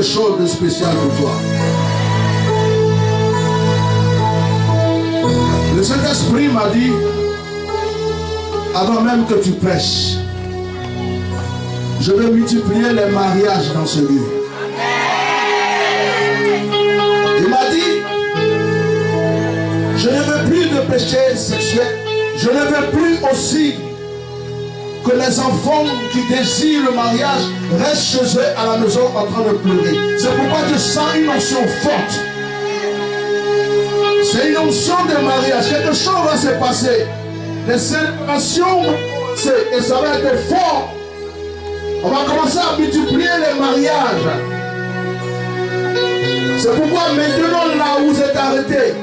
quelque chose de spécial pour toi. Le Saint-Esprit m'a dit, avant même que tu prêches, je vais multiplier les mariages dans ce lieu. Il m'a dit, je ne veux plus de péché sexuel. Je ne veux plus aussi que les enfants qui désirent le mariage restent chez eux à la maison en train de pleurer. C'est pourquoi je sens une onction forte. C'est une onction de mariage. Quelque chose va se passer. Les célébrations, et ça va être fort. On va commencer à multiplier les mariages. C'est pourquoi maintenant, là où vous êtes arrêtés,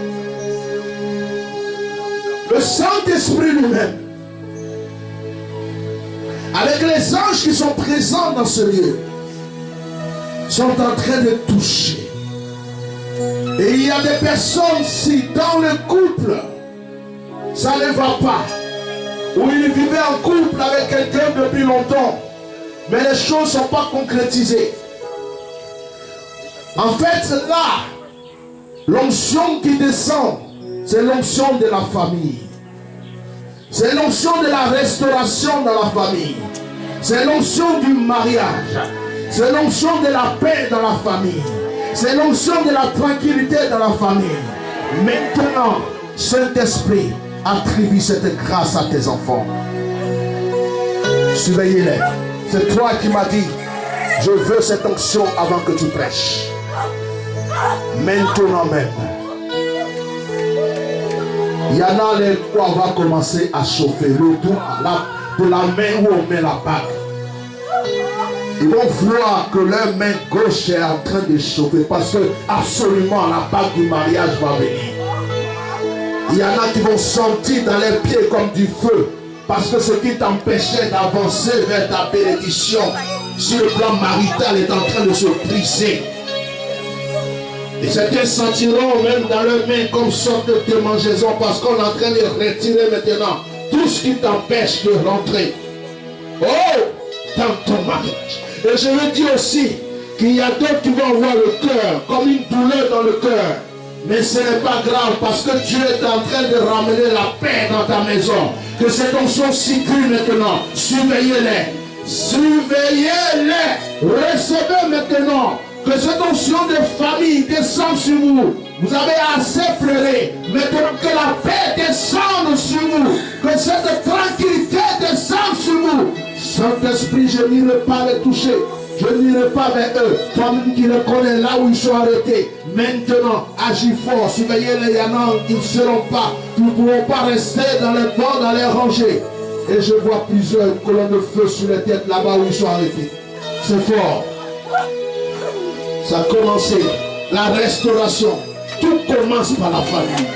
le Saint-Esprit lui-même, avec les anges qui sont présents dans ce lieu, sont en train de toucher. Et il y a des personnes, si dans le couple, ça ne va pas, ou ils vivaient en couple avec quelqu'un depuis longtemps, mais les choses ne sont pas concrétisées. En fait, là, l'onction qui descend, c'est l'onction de la famille. C'est l'onction de la restauration dans la famille. C'est l'onction du mariage. C'est l'onction de la paix dans la famille. C'est l'onction de la tranquillité dans la famille. Maintenant, Saint-Esprit, attribue cette grâce à tes enfants. Surveillez-les. C'est toi qui m'as dit, je veux cette onction avant que tu prêches. Maintenant même. Il y en a les quoi va commencer à chauffer le bout de la main où on met la bague. Ils vont voir que leur main gauche est en train de chauffer parce que absolument la bague du mariage va venir. Il y en a qui vont sentir dans les pieds comme du feu parce que ce qui t'empêchait d'avancer vers ta bénédiction sur le plan marital est en train de se briser. Et certains sentiront même dans leurs mains comme sorte de démangeaison parce qu'on est en train de retirer maintenant tout ce qui t'empêche de rentrer. Oh, dans ton mariage. Et je veux dire aussi qu'il y a d'autres qui vont avoir le cœur comme une douleur dans le cœur. Mais ce n'est pas grave parce que Dieu est en train de ramener la paix dans ta maison. Que cette onction circule maintenant. Surveillez-les. Surveillez-les. Recevez maintenant. Que cette onction de famille descende sur vous. Vous avez assez pleuré. Maintenant que la paix descende sur vous. Que cette tranquillité descende sur vous. Saint-Esprit, je n'irai pas les toucher. Je n'irai pas vers eux. Toi-même qui les connais là où ils sont arrêtés. Maintenant, agis fort. Surveillez les Yanans. Ils ne seront pas. Ils ne pourront pas rester dans les bancs, dans les rangées. Et je vois plusieurs colonnes de feu sur les têtes là-bas où ils sont arrêtés. C'est fort. Ça a commencé. La restauration. Tout commence par la famille.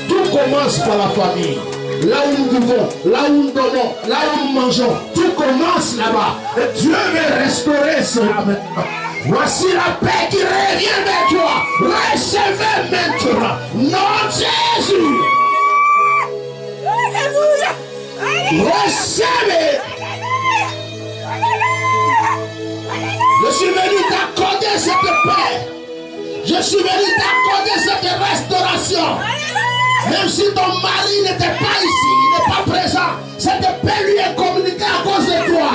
Tout commence par la famille. Là où nous vivons, là où nous donnons, là où nous mangeons, tout commence là-bas. Et Dieu veut restaurer cela maintenant. Voici la paix qui revient vers toi. Recevez maintenant. Non, Jésus. Recevez. Je suis venu t'accorder cette paix. Je suis venu t'accorder cette restauration. Même si ton mari n'était pas ici, il n'est pas présent, cette paix lui est communiquée à cause de toi.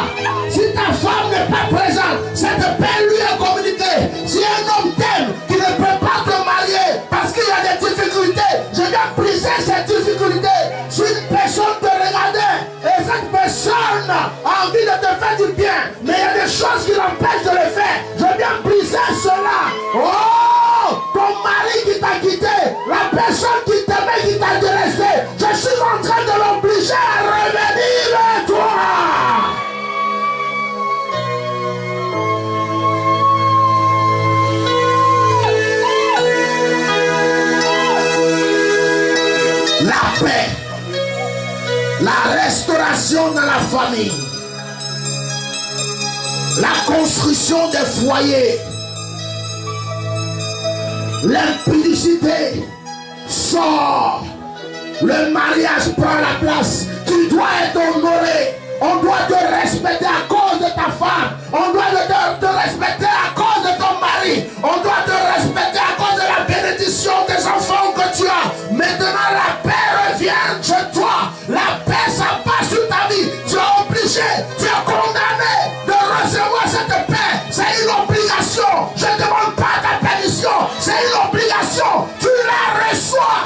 Si ta femme n'est pas présente, cette paix lui est communiquée. Si un homme t'aime, qui ne peut pas te marier parce qu'il y a des difficultés, je viens briser ces difficultés. Si une personne te regardait et cette personne a envie de te faire du bien, mais il y a des choses qui l'empêchent de le faire, je viens briser cela. Oh, ton mari qui t'a quitté, la personne qui t'aimait, qui t'a délaissé, je suis en train de l'obliger à revenir vers toi. La paix, la restauration dans la famille, la construction des foyers, l'impudicité sort, le mariage prend la place. Tu dois être honoré, on doit te respecter à cause de ta femme, on doit te respecter à cause de mari, on doit te respecter à cause de la bénédiction des enfants que tu as. Maintenant, la paix revient chez toi. La paix s'abat sur ta vie. Tu es obligé, tu es condamné de recevoir cette paix. C'est une obligation. Je ne demande pas ta permission. C'est une obligation. Tu la reçois.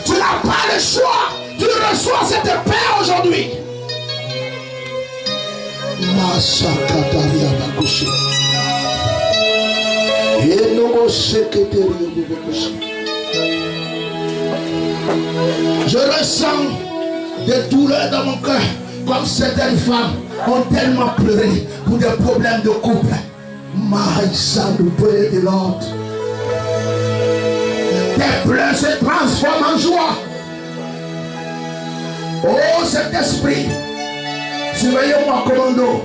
Tu n'as pas le choix. Tu reçois cette paix aujourd'hui. Je ressens des douleurs dans mon cœur, comme certaines femmes ont tellement pleuré pour des problèmes de couple. My son, pray the Lord. Tes pleurs se transforment en joie. Oh, cet esprit, surveillez-moi, commando.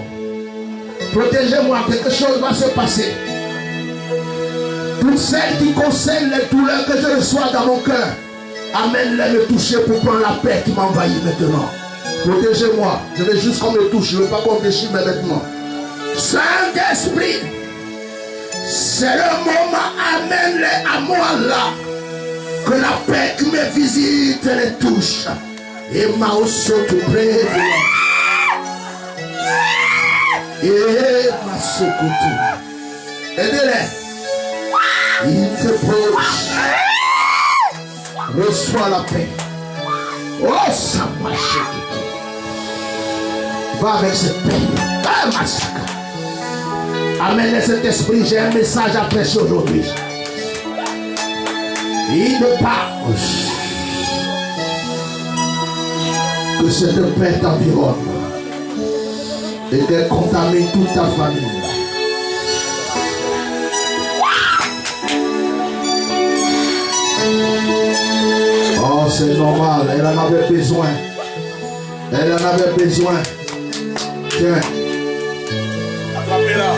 Protégez-moi, quelque chose va se passer. Toutes celles qui concernent les douleurs que je reçois dans mon cœur, amène-les me toucher pour prendre la paix qui m'envahit maintenant. Protégez-moi. Je vais juste qu'on me touche. Je ne veux pas qu'on déchire mes vêtements. Saint-Esprit, c'est le moment. Amène-les à moi là. Que la paix qui me visite les touche. Et m'a aussi tout près. Et ma socoute. Aidez-les. Il te proche. Reçois la paix. Oh, ça m'a choqué. Va avec cette paix. Ah, ma sac. Amène cet esprit. J'ai un message à prêcher aujourd'hui. Il ne parle. Que cette paix t'environne. Et qu'elle contamine toute ta famille. Oh, c'est normal, elle en avait besoin. Elle en avait besoin. Tiens. Attrapez-la.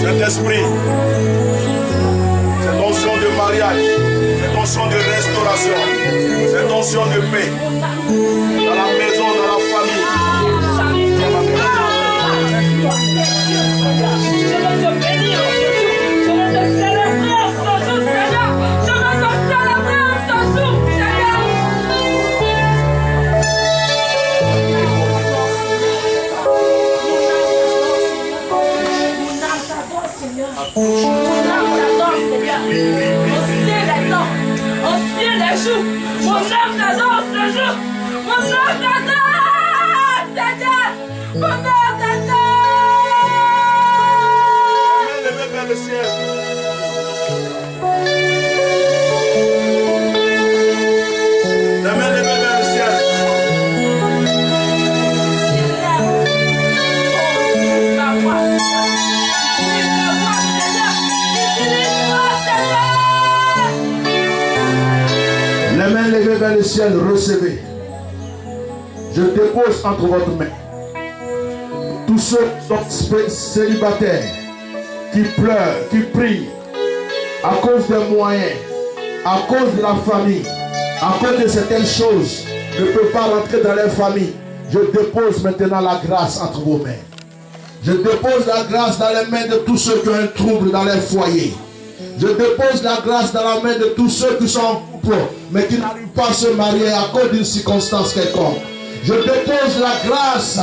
Saint-Esprit, cette onction de mariage, cette onction de restauration, cette onction de paix, dans la maison, dans la famille. Je veux te bénir en ce jour, je veux te célébrer en ce jour, Seigneur, je veux te célébrer en ce jour, Seigneur. Mon âme t'adore ce jour. Mon âme t'adore, Seigneur. Mon âme t'adore. Levez vers le ciel. La main levée vers le ciel. Utilise ma voix, Seigneur. Utilise-moi, Seigneur. Les mains levées vers le ciel, recevez. Je dépose entre votre main tous ceux qui sont célibataires, qui pleurent, qui prient à cause des moyens, à cause de la famille, à cause de certaines choses, ne peuvent pas rentrer dans leur famille. Je dépose maintenant la grâce entre vos mains. Je dépose la grâce dans les mains de tous ceux qui ont un trouble dans leur foyer. Je dépose la grâce dans la main de tous ceux qui sont en couple, mais qui n'arrivent pas à se marier à cause d'une circonstance quelconque. Je dépose la grâce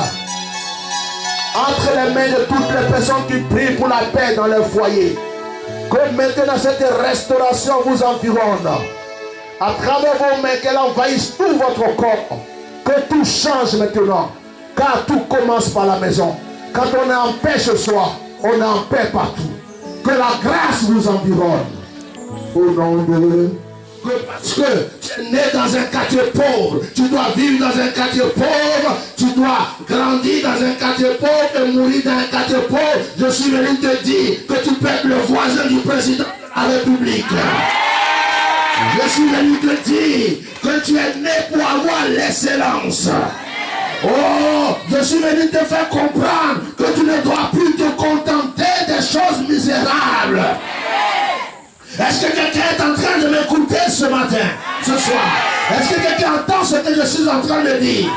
entre les mains de toutes les personnes qui prient pour la paix dans leur foyer. Que maintenant cette restauration vous environne. À travers vos mains, qu'elle envahisse tout votre corps. Que tout change maintenant. Car tout commence par la maison. Quand on est en paix ce soir, on est en paix partout. Que la grâce vous environne. Au nom de... Parce que tu es né dans un quartier pauvre, tu dois vivre dans un quartier pauvre, tu dois grandir dans un quartier pauvre et mourir dans un quartier pauvre. Je suis venu te dire que tu peux être le voisin du président de la République. Je suis venu te dire que tu es né pour avoir l'excellence. Oh, je suis venu te faire comprendre que tu ne dois plus te contenter des choses misérables. Est-ce que quelqu'un est en train de m'écouter ce matin, ce soir? Est-ce que quelqu'un entend ce que je suis en train de dire?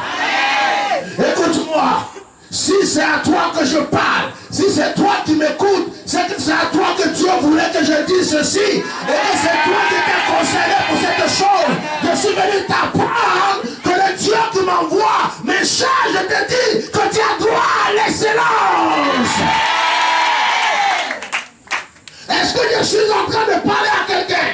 Écoute-moi. Si c'est à toi que je parle, si c'est toi qui m'écoutes, c'est que c'est à toi que Dieu voulait que je dise ceci. Et que c'est toi qui t'es concerné pour cette chose. Je suis venu t'apprendre que le Dieu qui m'envoie me charge de te dire que tu as droit à l'excellence. Est-ce que je suis en train de parler à quelqu'un?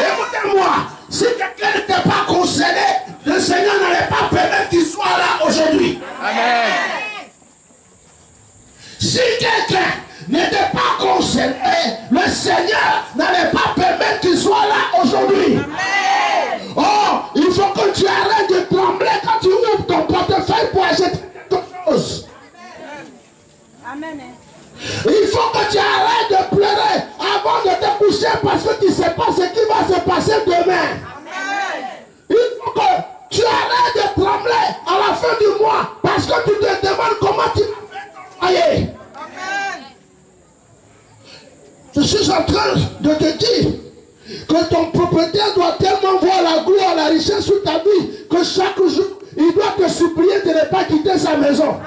Écoutez-moi, si quelqu'un n'était pas concerné, le Seigneur n'allait pas permettre qu'il soit là aujourd'hui. Amen. Si quelqu'un n'était pas concerné, le Seigneur n'allait pas permettre qu'il soit là aujourd'hui. Oh, il faut que tu arrêtes de trembler quand tu ouvres ton portefeuille pour acheter quelque chose. Amen. Il faut que tu arrêtes de pleurer avant de te coucher parce que tu ne sais pas ce qui va se passer demain. Il faut que tu arrêtes de trembler à la fin du mois parce que tu te demandes comment tu vas faire. Je suis en train de te dire que ton propriétaire doit tellement voir la gloire, la richesse sur ta vie que chaque jour, il doit te supplier de ne pas quitter sa maison.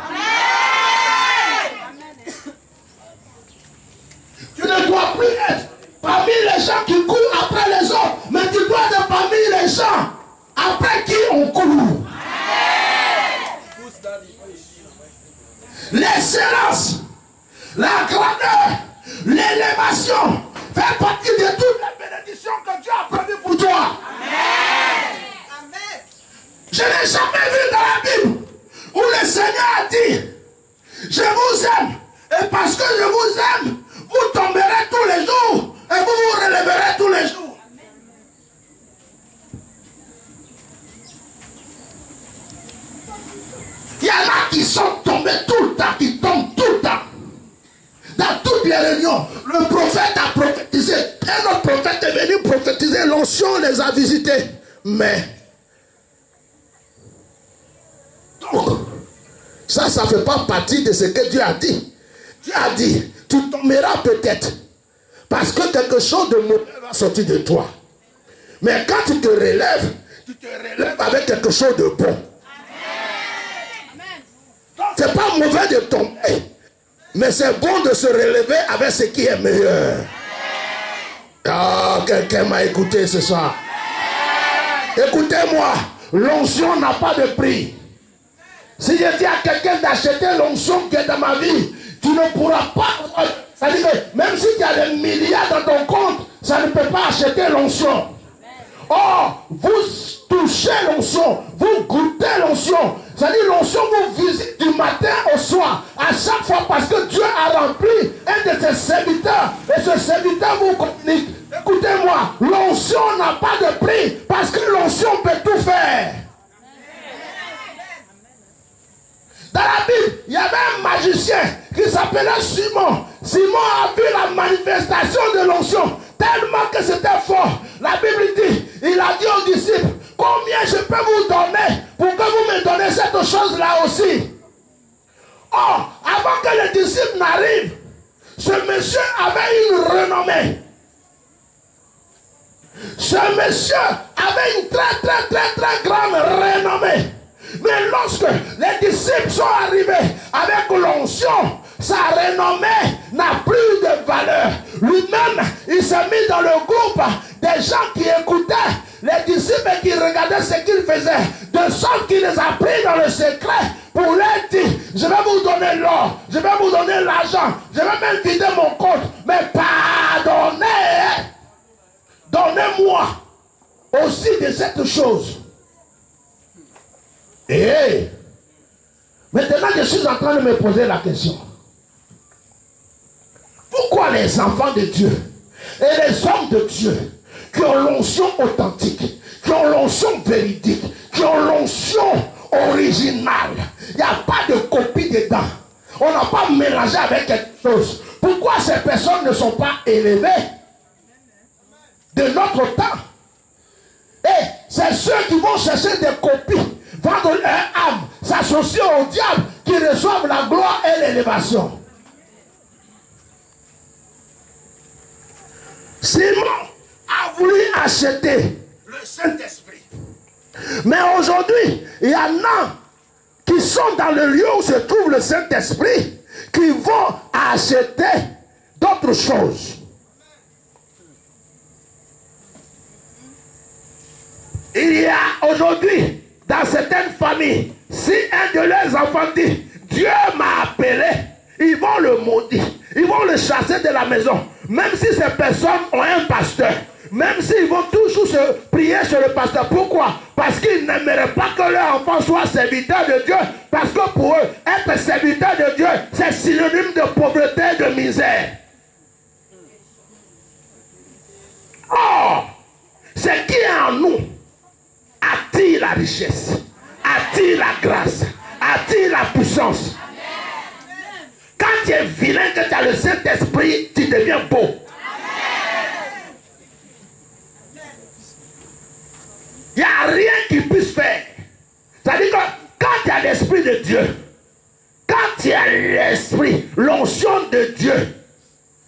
Tu ne dois plus être parmi les gens qui courent après les autres, mais tu dois être parmi les gens après qui on court. L'excellence, la grandeur, l'élévation fait partie de toutes les bénédictions que Dieu a prévues pour toi. Je n'ai jamais vu dans la Bible où le Seigneur a dit: je vous aime, et parce que je vous aime, vous tomberez tous les jours et vous vous relèverez tous les jours. Il y en a qui sont tombés tout le temps, qui tombent tout le temps. Dans toutes les réunions, le prophète a prophétisé. Un autre prophète est venu prophétiser, l'onction les a visités. Mais, donc, ça ne fait pas partie de ce que Dieu a dit. Dieu a dit: tu tomberas peut-être parce que quelque chose de mauvais va sortir de toi. Mais quand tu te relèves avec quelque chose de bon. C'est pas mauvais de tomber, mais c'est bon de se relever avec ce qui est meilleur. Ah, quelqu'un m'a écouté ce soir. Écoutez-moi, l'onction n'a pas de prix. Si je dis à quelqu'un d'acheter l'onction qui est dans ma vie, tu ne pourras pas. Ça dit que même si tu as des milliards dans ton compte, ça ne peut pas acheter l'onction. Or, vous touchez l'onction, vous goûtez l'onction. C'est-à-dire l'onction vous visite du matin au soir, à chaque fois, parce que Dieu a rempli un de ses serviteurs. Et ce serviteur vous communique. Écoutez-moi, l'onction n'a pas de prix, parce que l'onction peut tout faire. Dans la Bible, il y avait un magicien qui s'appelait Simon. Simon a vu la manifestation de l'onction tellement que c'était fort. La Bible dit, il a dit aux disciples: Combien je peux vous donner pour que vous me donnez cette chose-là aussi? Or, avant que les disciples n'arrivent, ce monsieur avait une renommée. Ce monsieur avait une très grande renommée. Mais lorsque les disciples sont arrivés avec l'onction, sa renommée n'a plus de valeur. Lui-même, il s'est mis dans le groupe des gens qui écoutaient les disciples et qui regardaient ce qu'ils faisaient, de sorte qu'il les a pris dans le secret pour leur dire: je vais vous donner l'or, je vais vous donner l'argent, je vais même vider mon compte, mais pardonnez, donnez-moi aussi de cette chose. Et maintenant, je suis en train de me poser la question. Pourquoi les enfants de Dieu et les hommes de Dieu qui ont l'onction authentique, qui ont l'onction véridique, qui ont l'onction originale, il n'y a pas de copie dedans, on n'a pas mélangé avec quelque chose, pourquoi ces personnes ne sont pas élevées de notre temps? Et c'est ceux qui vont chercher des copies, vendre leur âme, s'associer au diable, qui reçoivent la gloire et l'élévation. Simon a voulu acheter le Saint-Esprit. Mais aujourd'hui, il y en a qui sont dans le lieu où se trouve le Saint-Esprit, qui vont acheter d'autres choses. Il y a aujourd'hui, dans certaines familles, si un de leurs enfants dit: Dieu m'a appelé, ils vont le maudire, ils vont le chasser de la maison. Même si ces personnes ont un pasteur, même s'ils vont toujours se prier sur le pasteur. Pourquoi? Parce qu'ils n'aimeraient pas que leur enfant soit serviteur de Dieu. Parce que pour eux, être serviteur de Dieu, c'est synonyme de pauvreté et de misère. Or, ce qui est en nous attire la richesse, attire la grâce, attire la puissance. Quand tu es vilain, que tu as le Saint-Esprit, tu deviens beau. Il n'y a rien qui puisse faire. C'est-à-dire que quand tu as l'Esprit de Dieu, quand tu as l'Esprit, l'onction de Dieu,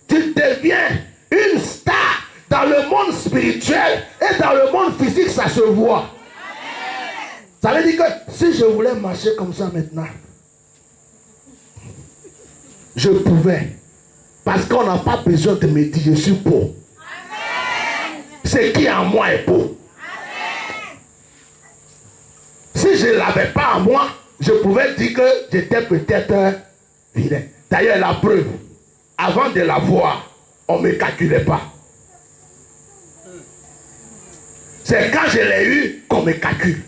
tu deviens une star dans le monde spirituel et dans le monde physique, ça se voit. Ça veut dire que si je voulais marcher comme ça maintenant, je pouvais. Parce qu'on n'a pas besoin de me dire: je suis beau. Ce qui est en moi est beau. Si je ne l'avais pas en moi, je pouvais dire que j'étais peut-être vilain. D'ailleurs, la preuve, avant de l'avoir, on ne me calculait pas. C'est quand je l'ai eu qu'on me calcule.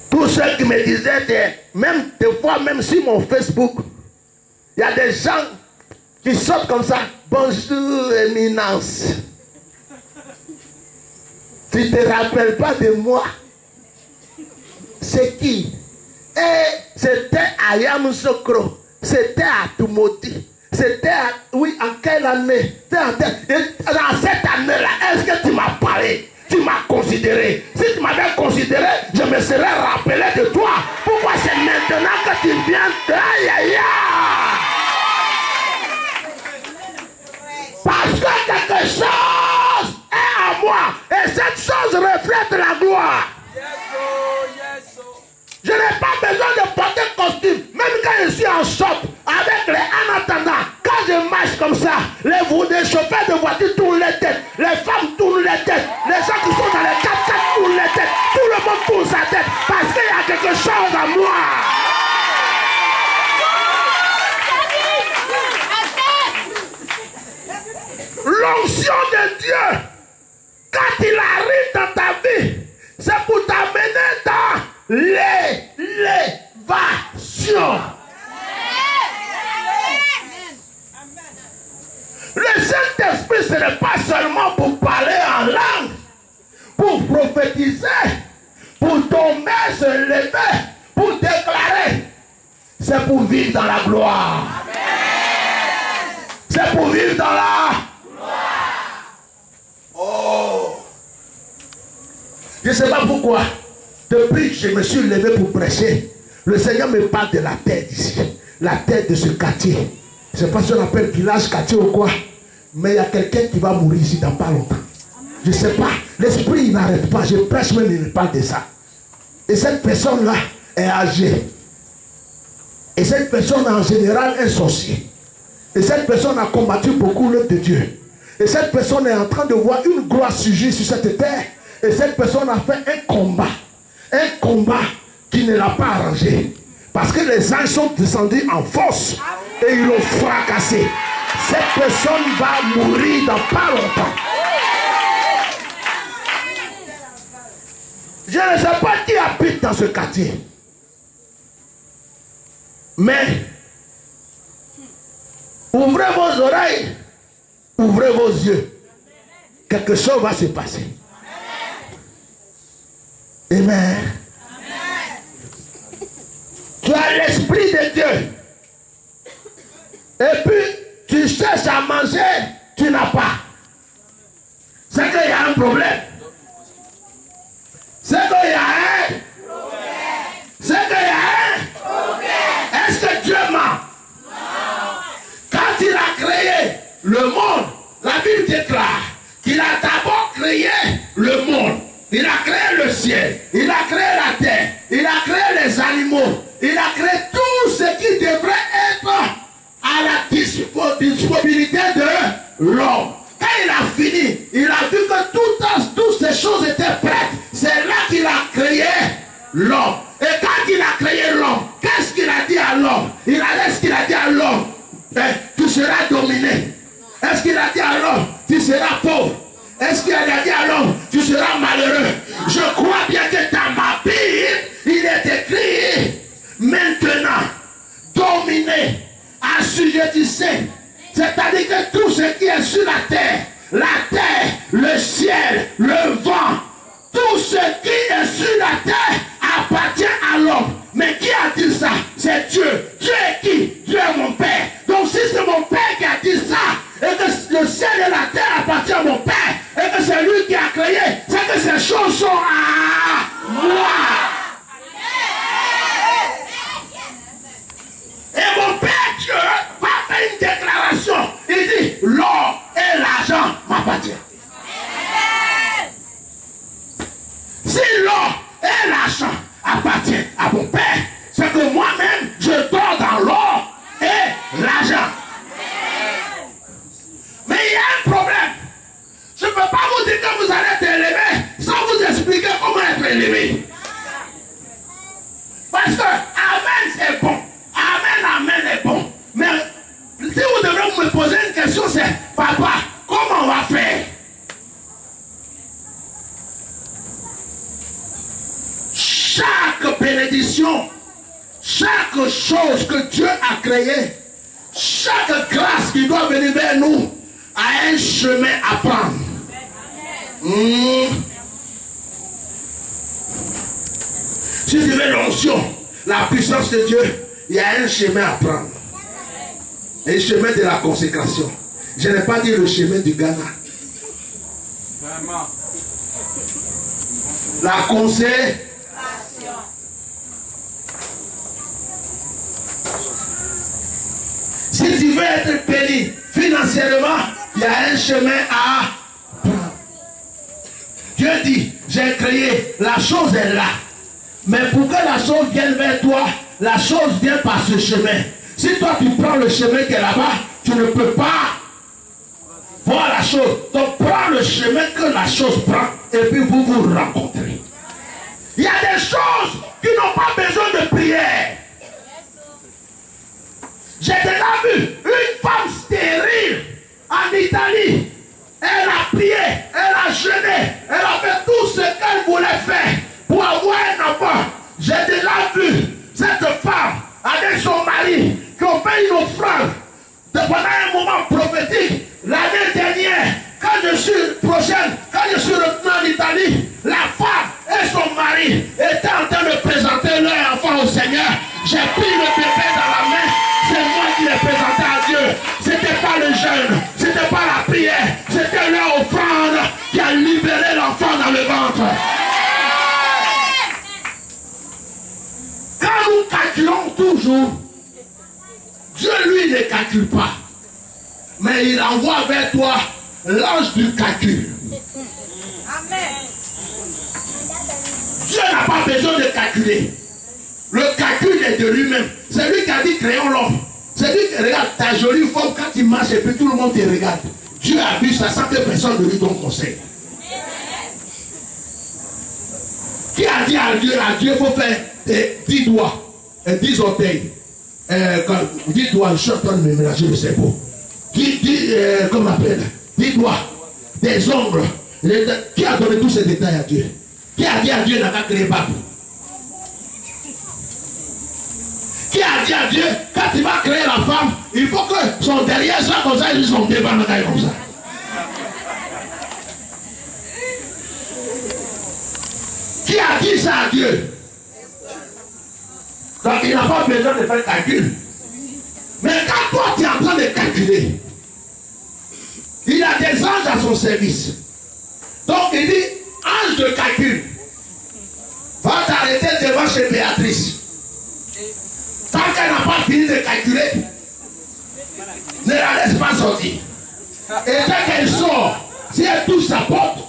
Tous ceux qui me disaient, même des fois, même sur mon Facebook, il y a des gens qui sortent comme ça: bonjour éminence. Tu ne te rappelles pas de moi? C'est qui? Et c'était à Yamoussoukro, c'était à Tumoti, c'était à... Oui, en quelle année? Dans cette année-là, est-ce que tu m'as parlé? Tu m'as considéré. Si tu m'avais considéré, je me serais rappelé de toi. Pourquoi c'est maintenant que tu viens? Aïe, aïe, aïe. Parce que quelque chose est à moi. Et cette chose reflète la gloire. Je n'ai pas besoin de porter costume. Même quand je suis en shop, avec les en attendant, quand je marche comme ça, les chauffeurs de voiture tournent les têtes, les femmes tournent les têtes, les gens qui sont dans les 4x4 tournent les têtes, tout le monde tourne sa tête, parce qu'il y a quelque chose à moi. L'onction de Dieu, quand il arrive dans ta vie, c'est pour t'amener dans l'élévation. Le Saint-Esprit, ce n'est pas seulement pour parler en langue, pour prophétiser, pour tomber, se lever, pour déclarer. C'est pour vivre dans la gloire. C'est pour vivre dans la gloire. Oh. Je ne sais pas pourquoi. Depuis que je me suis levé pour prêcher, le Seigneur me parle de la terre d'ici. La terre de ce quartier. Je ne sais pas si on appelle village, quartier ou quoi. Mais il y a quelqu'un qui va mourir ici dans pas longtemps. Je ne sais pas. L'esprit n'arrête pas. Je prêche même, il me parle de ça. Et cette personne-là est âgée. Et cette personne est en général un sorcier. Et cette personne a combattu beaucoup l'œuvre de Dieu. Et cette personne est en train de voir une gloire surgir sur cette terre. Et cette personne a fait un combat. Un combat qui ne l'a pas arrangé. Parce que les anges sont descendus en force. Et ils l'ont fracassé. Cette personne va mourir dans pas longtemps. Je ne sais pas qui habite dans ce quartier. Mais ouvrez vos oreilles, ouvrez vos yeux. Quelque chose va se passer. Amen. Tu as l'esprit de Dieu. Et puis tu cherches à manger, tu n'as pas. C'est qu'il y a un problème. C'est qu'il y a un problème. C'est qu'il y a un problème. Est-ce que Dieu ment? Non. Quand il a créé le monde, la Bible déclare qu'il a d'abord créé le monde. Il a créé le ciel, il a créé la terre, il a créé les animaux, il a créé tout ce qui devrait être à la disponibilité de l'homme. Quand il a fini, il a vu que toutes ces choses étaient prêtes. C'est là qu'il a créé l'homme. Et quand il a créé l'homme, qu'est-ce qu'il a dit à l'homme? Est-ce qu'il a dit à l'homme, tu seras dominé? Est-ce qu'il a dit à l'homme, tu seras pauvre? Est-ce qu'il a dit à l'homme, tu seras malheureux? Je crois bien que dans ma Bible, il est écrit, maintenant, dominé, assujettissez. C'est-à-dire que tout ce qui est sur la terre, le ciel, le vent, tout ce qui est sur la terre appartient à l'homme. Mais qui a dit ça? C'est Dieu. Dieu est qui? Dieu est mon Père. Donc si c'est mon Père qui a dit ça, et que le ciel et la terre appartiennent à mon Père, et que c'est lui qui a créé, c'est que ces choses sont à moi. Et mon Père Dieu va faire une déclaration. Il dit, l'or et l'argent m'appartiennent. Si l'or et l'argent appartiennent à mon Père, c'est que moi-même, je dors dans l'or et l'argent. Mais il y a un problème. Je ne peux pas vous dire que vous allez être élevé sans vous expliquer comment être élevé. Parce que Amen c'est bon. Amen est bon. Mais si vous devez me poser une question, c'est papa, comment on va faire? Chaque bénédiction, chaque chose que Dieu a créée, chaque grâce qui doit venir vers nous, a un chemin à prendre. Si tu veux l'onction, la puissance de Dieu, il y a un chemin à prendre. Et le chemin de la consécration. Je n'ai pas dit le chemin du Ghana. La consécration. Si tu veux être béni financièrement, il y a un chemin à prendre. Dieu dit, j'ai créé, la chose est là. Mais pour que la chose vienne vers toi, la chose vient par ce chemin. Si toi tu prends le chemin qui est là-bas, tu ne peux pas voir la chose. Donc prends le chemin que la chose prend et puis vous vous rencontrez. Il y a des choses qui n'ont pas besoin de prière. J'ai déjà vu une femme stérile en Italie. Elle a prié, elle a jeûné, elle a fait tout ce qu'elle voulait faire pour avoir un enfant. J'ai déjà vu cette femme avec son mari qui ont fait une offrande pendant un moment prophétique. L'année dernière, quand je suis retourné en Italie, la femme et son mari étaient en train de présenter leur enfant au Seigneur. J'ai pris le bébé dans la main, c'est moi qui l'ai présenté à Dieu. C'était pas le jeûne, c'était pas la prière, c'était leur offrande qui a libéré l'enfant dans le ventre. calculons toujours. Dieu, lui, ne calcule pas. Mais il envoie vers toi l'ange du calcul. Amen. Dieu n'a pas besoin de calculer. Le calcul est de lui-même. C'est lui qui a dit créons l'homme. C'est lui qui regarde ta jolie forme quand il marche et puis tout le monde te regarde. Dieu a vu ça sans que personne ne lui donne conseil. Qui a dit à Dieu, il faut faire 10 doigts, 10 orteils, 10 doigts, je suis en train de me mélanger le cerveau. Comment on appelle, 10 doigts, des ongles. Qui a donné tous ces détails à Dieu? Qui a dit à Dieu n'a pas créé Babou? Qui a dit à Dieu, quand il va créer la femme, il faut que son derrière soit comme ça et son devant comme ça. Qui a dit ça à Dieu? Donc il n'a pas besoin de faire calcul. Mais quand toi tu es en train de calculer, il a des anges à son service. Donc il dit, ange de calcul, va t'arrêter devant chez Béatrice. Tant qu'elle n'a pas fini de calculer, ne la laisse pas sortir. Et dès qu'elle sort, si elle touche sa porte,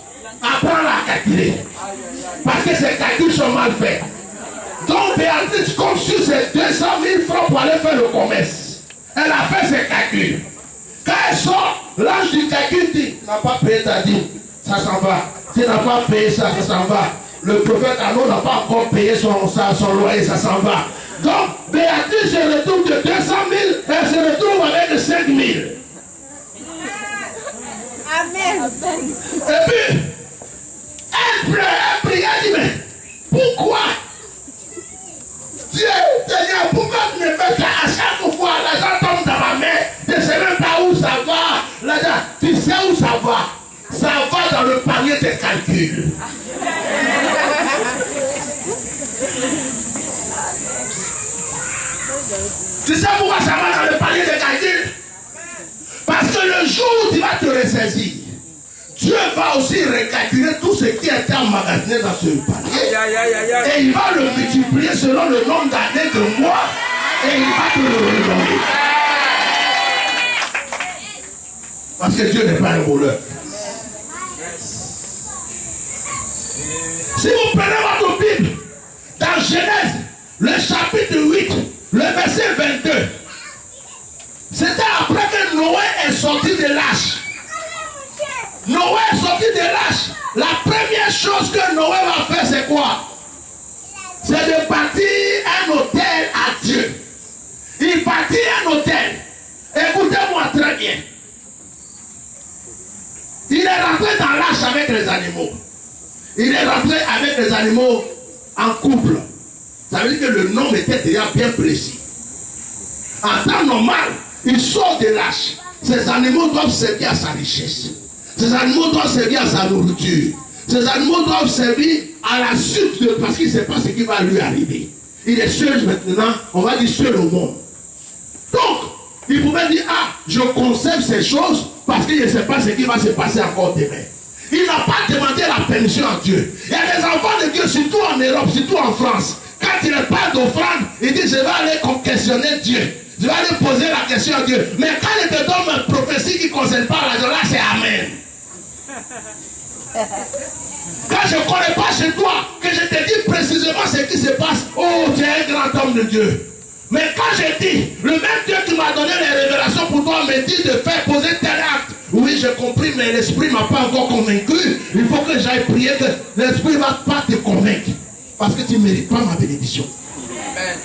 apprends-la à calculer. Parce que ses calculs sont mal faits. Donc Béatrice conçut ses 200 000 francs pour aller faire le commerce. Elle a fait ses calculs. Quand elle sort, l'ange du calcul dit, tu n'as pas payé ta dîme, ça s'en va. Tu n'as pas payé ça, ça s'en va. Le prophète Arnaud n'a pas encore payé son loyer, ça s'en va. Donc Béatrice se retrouve de 200 000, elle se retrouve avec 5 000. Amen. Et puis, elle prie, elle dit, mais pourquoi Dieu, Seigneur, pourquoi tu me fais ça à chaque fois? L'argent tombe dans ma main, je ne sais même pas où ça va. L'argent, tu sais où ça va? Ça va dans le panier des calculs. Tu sais pourquoi ça va dans le panier des calculs? Parce que le jour où tu vas te ressaisir, Dieu va aussi recalculer tout ce qui était emmagasiné dans ce panier. Et il va le multiplier selon le nombre d'années de mois. Et il va te le redonner. Parce que Dieu n'est pas un voleur. Si vous prenez votre Bible, dans Genèse, le chapitre 8, le verset 22, c'était après que Noé est sorti de l'arche. Noé est sorti de l'arche. La première chose que Noé va faire, c'est quoi? C'est de bâtir un autel à Dieu. Il bâtit un autel. Écoutez-moi très bien. Il est rentré dans l'arche avec les animaux. Il est rentré avec les animaux en couple. Ça veut dire que le nom était déjà bien précis. En temps normal, il sort de l'arche. Ces animaux doivent servir à sa richesse. Ces animaux doivent servir à sa nourriture. Ces animaux doivent servir à la suite de... Parce qu'il ne sait pas ce qui va lui arriver. Il est seul maintenant, on va dire seul au monde. Donc, il pouvait dire, ah, je conserve ces choses parce qu'il ne sait pas ce qui va se passer encore demain. Il n'a pas demandé la permission à Dieu. Il y a des enfants de Dieu, surtout en Europe, surtout en France. Quand il ne parle d'offrande, il dit, je vais aller questionner Dieu. Je vais aller poser la question à Dieu. Mais quand il te donne une prophétie qui ne concerne pas l'argent, là c'est Amen. Quand je ne connais pas chez toi, que je te dis précisément ce qui se passe, oh, tu es un grand homme de Dieu. Mais quand je dis, le même Dieu qui m'a donné les révélations pour toi me dit de faire poser tel acte. Oui, j'ai compris, mais l'esprit ne m'a pas encore convaincu. Il faut que j'aille prier que l'esprit ne va pas te convaincre. Parce que tu ne mérites pas ma bénédiction. Amen.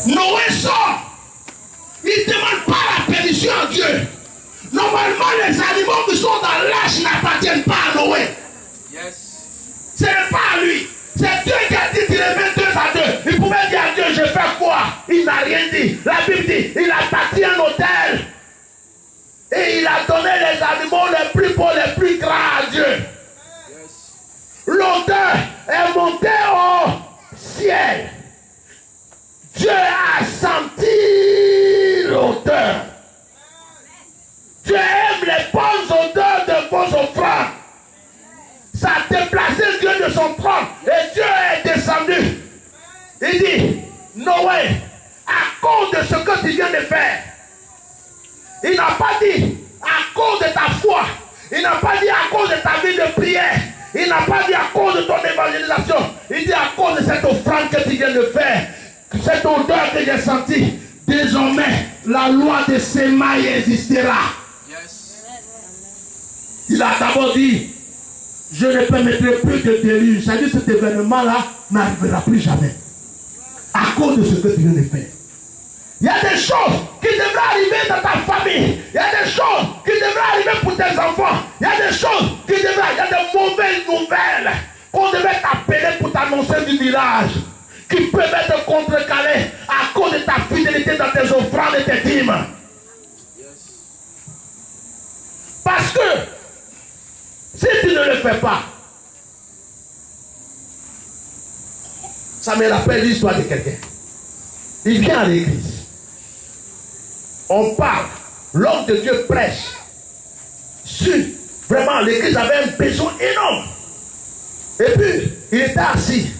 Noé sort. Il ne demande pas la permission à Dieu. Normalement, les animaux qui sont dans l'arche n'appartiennent pas à Noé. Yes. Ce n'est pas à lui. C'est Dieu qui a dit qu'il les met 2 à 2. Il pouvait dire à Dieu, je fais quoi? Il n'a rien dit. La Bible dit, il a bâti un autel. Et il a donné les animaux les plus beaux, les plus grands à Dieu. Yes. L'odeur est montée au ciel. Dieu a senti l'odeur. Dieu aime les bonnes odeurs de vos offrandes. Ça a déplacé Dieu de son trône. Et Dieu descendu. Il dit, Noé, à cause de ce que tu viens de faire, il n'a pas dit à cause de ta foi, il n'a pas dit à cause de ta vie de prière, il n'a pas dit à cause de ton évangélisation, il dit à cause de cette offrande que tu viens de faire, cette odeur que j'ai sentie, désormais la loi de Sémaï existera. Il a d'abord dit, je ne permettrai plus de déluge. C'est-à-dire cet événement-là n'arrivera plus jamais. À cause de ce que tu viens de faire. Il y a des choses qui devraient arriver dans ta famille. Il y a des choses qui devraient arriver pour tes enfants. Il y a des choses qui devraient... Il y a de mauvaises nouvelles qu'on devait t'appeler pour t'annoncer du village. Qui peuvent être contrecalées à cause de ta fidélité dans tes offrandes et tes dîmes. Parce que si tu ne le fais pas, ça me rappelle l'histoire de quelqu'un. Il vient à l'église. On parle. L'homme de Dieu prêche. Vraiment, l'église avait un besoin énorme. Et puis, il était assis.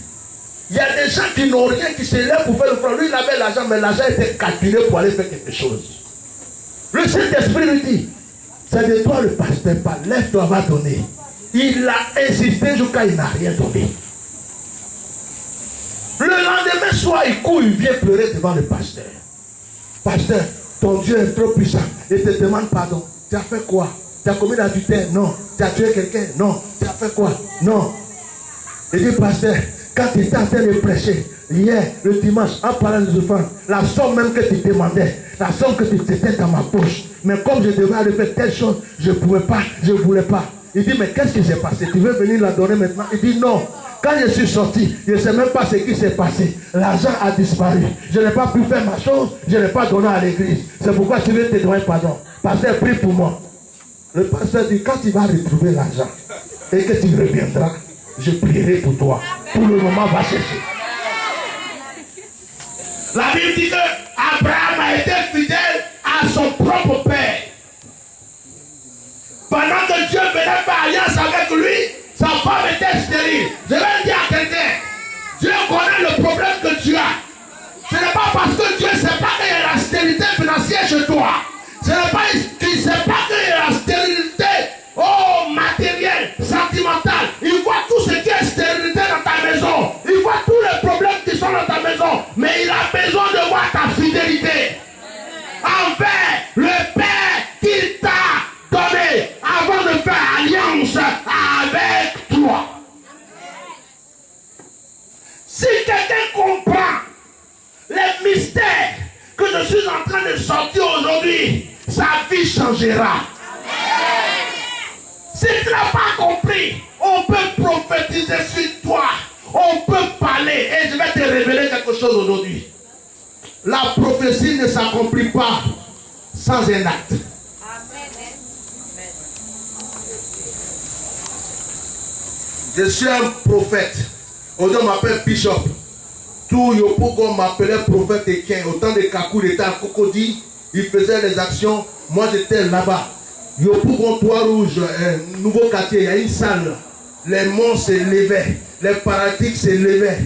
Il y a des gens qui n'ont rien, qui se lèvent pour faire le front. Lui, il avait l'argent, mais l'argent était calculé pour aller faire quelque chose. Le Saint-Esprit lui dit, c'est de toi le pasteur, pas lève-toi, va donner. Il a insisté jusqu'à il n'a rien donné. Le lendemain soir, il court, il vient pleurer devant le pasteur. Pasteur, ton Dieu est trop puissant. Il te demande pardon. Tu as fait quoi? Tu as commis l'adultère? Non. Tu as tué quelqu'un? Non. Tu as fait quoi? Non. Il dit, pasteur, quand tu étais en train de prêcher, hier, le dimanche, en parlant des offrandes, la somme même que tu demandais, la somme que tu étais dans ma poche, mais comme je devais aller faire telle chose, je ne pouvais pas, je ne voulais pas. Il dit, mais qu'est-ce qui s'est passé? Tu veux venir la donner maintenant? Il dit, non. Quand je suis sorti, je ne sais même pas ce qui s'est passé. L'argent a disparu. Je n'ai pas pu faire ma chose, je n'ai pas donné à l'église. C'est pourquoi je vais te donner pardon. Pasteur, prie pour moi. Le pasteur dit, quand tu vas retrouver l'argent et que tu reviendras, je prierai pour toi. Pour le moment, va chercher. La Bible dit que Abraham a été fidèle à son propre père. Pendant que Dieu venait faire alliance avec lui, sa femme était stérile. Je vais dire à quelqu'un, Dieu connaît le problème que tu as. Ce n'est pas parce que Dieu ne sait pas qu'il y a la stérilité financière chez toi. Ce n'est pas qu'il ne sait pas qu'il y a la stérilité matérielle, sentimentale. Il voit tout ce qui est stérilité dans ta maison. Il voit tous les problèmes qui sont dans ta maison. Mais il a besoin de voir ta fidélité envers le Père qu'il t'a donné avant de faire alliance avec toi. Si quelqu'un comprend les mystères que je suis en train de sortir aujourd'hui, sa vie changera. Si tu n'as pas compris, on peut prophétiser sur toi, on peut parler, et je vais te révéler quelque chose aujourd'hui. La prophétie ne s'accomplit pas sans un acte. Je suis un prophète. Aujourd'hui, on m'appelle Bishop. Tout Yopoko m'appelait prophète équin. Autant de Kakou était à Cocody. Il faisait les actions. Moi, j'étais là-bas. Yopoko, Toit Rouge, nouveau quartier. Il y a une salle. Les monts s'élevaient. Les paralytiques s'élevaient.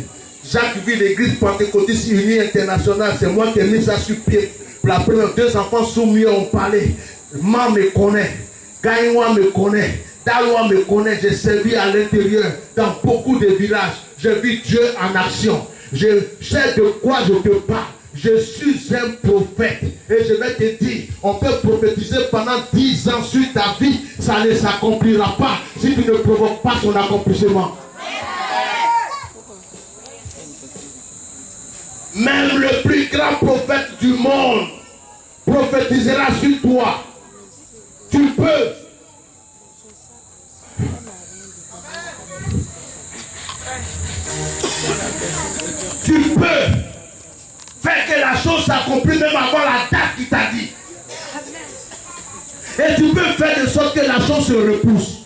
Jacques vit l'église pentecôtiste unie internationale. C'est moi qui ai mis ça sur pied. Pour la première, 2 enfants soumis ont parlé. Ma me connaît. Gaïwa me connaît. Daloa me connaît, j'ai servi à l'intérieur dans beaucoup de villages. J'ai vu Dieu en action. Je sais de quoi je te parle. Je suis un prophète. Et je vais te dire, on peut prophétiser pendant 10 ans sur ta vie. Ça ne s'accomplira pas si tu ne provoques pas son accomplissement. Même le plus grand prophète du monde prophétisera sur toi. Tu peux. Tu peux faire que la chose s'accomplisse même avant la date qui t'a dit. Et tu peux faire de sorte que la chose se repousse.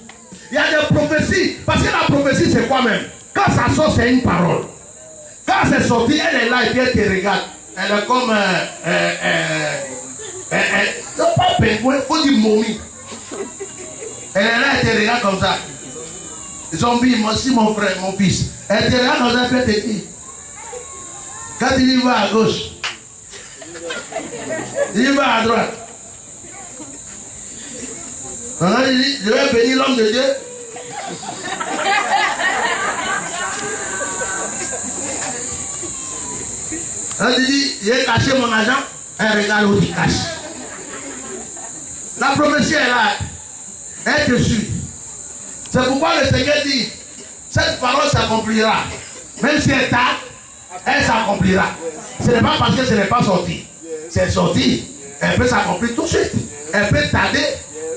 Il y a des prophéties. Parce que la prophétie c'est quoi même? Quand ça sort c'est une parole. Quand c'est sorti elle est là et puis elle te regarde. Elle est comme c'est pas pingouin, il faut dire momie. Elle est là et te regarde comme ça. Zombie, moi aussi mon frère, mon fils. Elle te regarde dans un peu petit. Quand il va à gauche, il va à droite. Alors il dit, je vais bénir l'homme de Dieu. Alors il dit, j'ai caché mon argent. Elle regarde où il cache. La prophétie est là. Elle te suit. C'est pourquoi le Seigneur dit, cette parole s'accomplira. Même si elle tarde, elle s'accomplira. Ce n'est pas parce que ce n'est pas sorti. C'est sorti. Elle peut s'accomplir tout de suite. Elle peut tarder,